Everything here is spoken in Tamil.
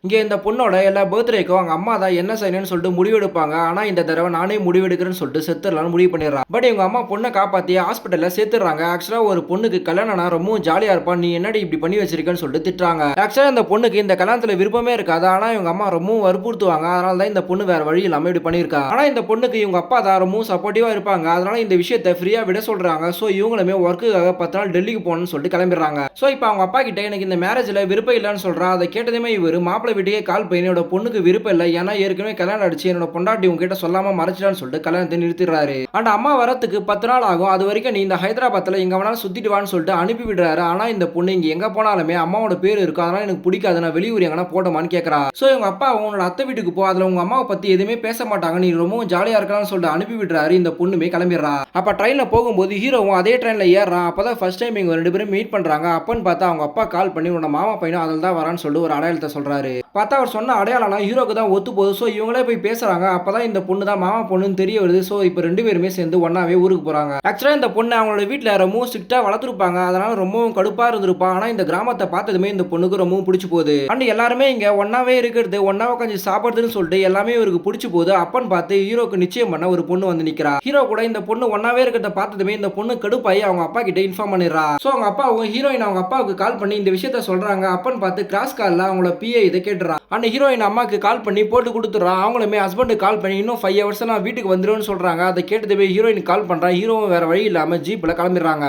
இங்க இந்த பொண்ணோட எல்லா பர்த்டேக்கும் அவங்க அம்மா தான் என்ன செய்யணும்னு சொல்லிட்டு முடிவெடுப்பாங்க. ஆனா இந்த தடவை நானே முடிவெடுக்கிறேன்னு சொல்லிட்டு செத்துடலாம்னு முடிவு பண்ணிடுறான். பட் இவங்க அம்மா பொண்ணை காப்பாத்தி ஹாஸ்பிட்டல்ல சேர்த்துறாங்க. ஆக்சுவலா ஒரு பொண்ணுக்கு கல்யாணம்னா ரொம்பவும் ஜாலியா இருப்பான். நீ என்னடி இப்படி பண்ணி வச்சிருக்கன்னு சொல்லிட்டு திட்டுறாங்க. ஆக்சுவலா இந்த பொண்ணுக்கு இந்த கல்யாணத்துல விருப்பமே இருக்காது. ஆனா இவங்க அம்மா ரொம்பவும் வற்புறுத்துவாங்க. அதனால தான் இந்த பொண்ணு வேற வழி இல்லாம இப்படி பண்ணிருக்கா. ஆனா இந்த பொண்ணுக்கு இவங்க அப்பா தான் ரொம்பவும் சப்போர்ட்டிவா இருப்பாங்க. அதனால இந்த விஷயத்தை ஃப்ரீயா விட சொல்றாங்க. சோ இவங்களுமே ஒர்க்குக்காக 10 நாள் டெல்லிக்கு போகணும்னு சொல்லிட்டு கிளம்பிடுறாங்க. சோ இப்போ அவங்க அப்பா கிட்ட எனக்கு இந்த மேரேஜ்ல விருப்பம் இல்லைன்னு சொல்றா. அதை கேட்டதுமே இவர் மாப்பிள்ளை வீட்டுக்கே கால் பண்ணி என்னோட பொண்ணுக்கு விருப்பம் இல்லை. ஏன்னா ஏற்கனவே கல்யாணம் அடிச்சு என்னோட பொண்டாட்டி உங்ககிட்ட சொல்லாம மறைச்சிட்டான்னு சொல்லிட்டு கல்யாணத்தை நிறுத்திடுறாரு. அண்ட் அம்மா வரத்துக்கு 10 நாள் ஆகும். அது வரைக்கும் நீ இந்த ஹைதராபாத்ல எங்க வேணாலும் சுத்திட்டு வான்னு சொல்லிட்டு அனுப்பி விடுறாரு. ஆனா இந்த பொண்ணு இங்க எங்க போனாலுமே அம்மாவோட பேர் இருக்கும். அதனால எனக்கு பிடிக்காது. நான் வெளியூர் எங்கன்னா போட்டோமான்னு கேட்கறா. சோ இவங்க அப்பா உன்னோட அத்தை வீட்டுக்கு போ. அதுல உங்க அம்மாவை பத்தி எதுவுமே பேச மாட்டாங்க. நீ ரொம்பவும் ஜாலியா இருக்கலாம்னு சொல்லிட்டு அனுப்பி விடுறாரு. இந்த பொண்ணுமே கிளம்பிடுறா. அப்ப ட்ரெயின்ல போகும்போது ஹீரோவும் அதே ட்ரெயின்ல ஏறான். அப்பதான் ஃபர்ஸ்ட் டைம் இவங்க 2 பேரும் மீட் பண்றாங்க. அப்பன்னு பார்த்தா அவங்க அப்பா கால் பண்ணி உன்னோட மாமா பையனும் அதில் தான் வரான்னு சொல்லிட்டு ஒரு அடையாளத்தை சொல்றாரு. பார்த்தா அவர் சொன்ன அடையாளம்னா ஹீரோக்கு தான் ஒத்து போகுது. ஸோ இவங்களே போய் பேசுறாங்க. அப்பதான் இந்த பொண்ணு தான் மாமா பொண்ணுன்னு தெரிய வருது. ஸோ இப்போ 2 பேருமே சேர்ந்து ஒன்னாவே ஊருக்கு போறாங்க. ஆக்சுவலா இந்த பொண்ணு அவங்களோட வீட்டில் ரொம்பவும் ஸ்ட்ரிக்டா வளர்த்துருப்பாங்க. அதனால ரொம்பவும் கடுப்பா இருந்திருப்பா. ஆனா இந்த கிராமத்தை பார்த்ததுமே இந்த பொண்ணுக்கு ரொம்பவும் பிடிச்சு போகுது. அண்ட் எல்லாருமே இங்க ஒன்னாவே இருக்கிறது, ஒன்னாவே கொஞ்சம் சாப்பிடுறதுன்னு சொல்லிட்டு எல்லாமே இவருக்கு பிடிச்சு போகுது. அப்பன்னு பார்த்து ஹீரோக்கு நிச்சயம் பண்ண ஒரு பொண்ணு வந்து நிக்கிறா. ஹீரோ கூட இந்த பொண்ணு ஒன்னாவே இருக்கிறத பார்த்ததுமே இந்த பொண்ணு கடுப்பாயி அவங்க அப்பா கிட்ட இன்ஃபார்ம் பண்ணிடுறா. ஸோ அவங்க அப்பாவும் ஹீரோயின் அவங்க அப்பாவுக்கு கால் பண்ணி இந்த விஷயத்த சொல்றாங்க. அப்பன்னு பார்த்து கிராஸ் கால்ல அவங்களோட பிஏ இதை கேட்டுறான். அந்த ஹீரோயின் அம்மாக்கு கால் பண்ணி போட்டு கொடுத்துறான். அவங்களுமே ஹஸ்பண்டுக்கு கால் பண்ணி இன்னும் 5 ஹவர்ஸ் நான் வீட்டுக்கு வந்துருவேன்னு சொல்றாங்க. அதை கேட்டதுமே ஹீரோயின் கால் பண்றான். ஹீரோவும் வேற வழி இல்லாம ஜீப்ல கிளம்பிடுறாங்க.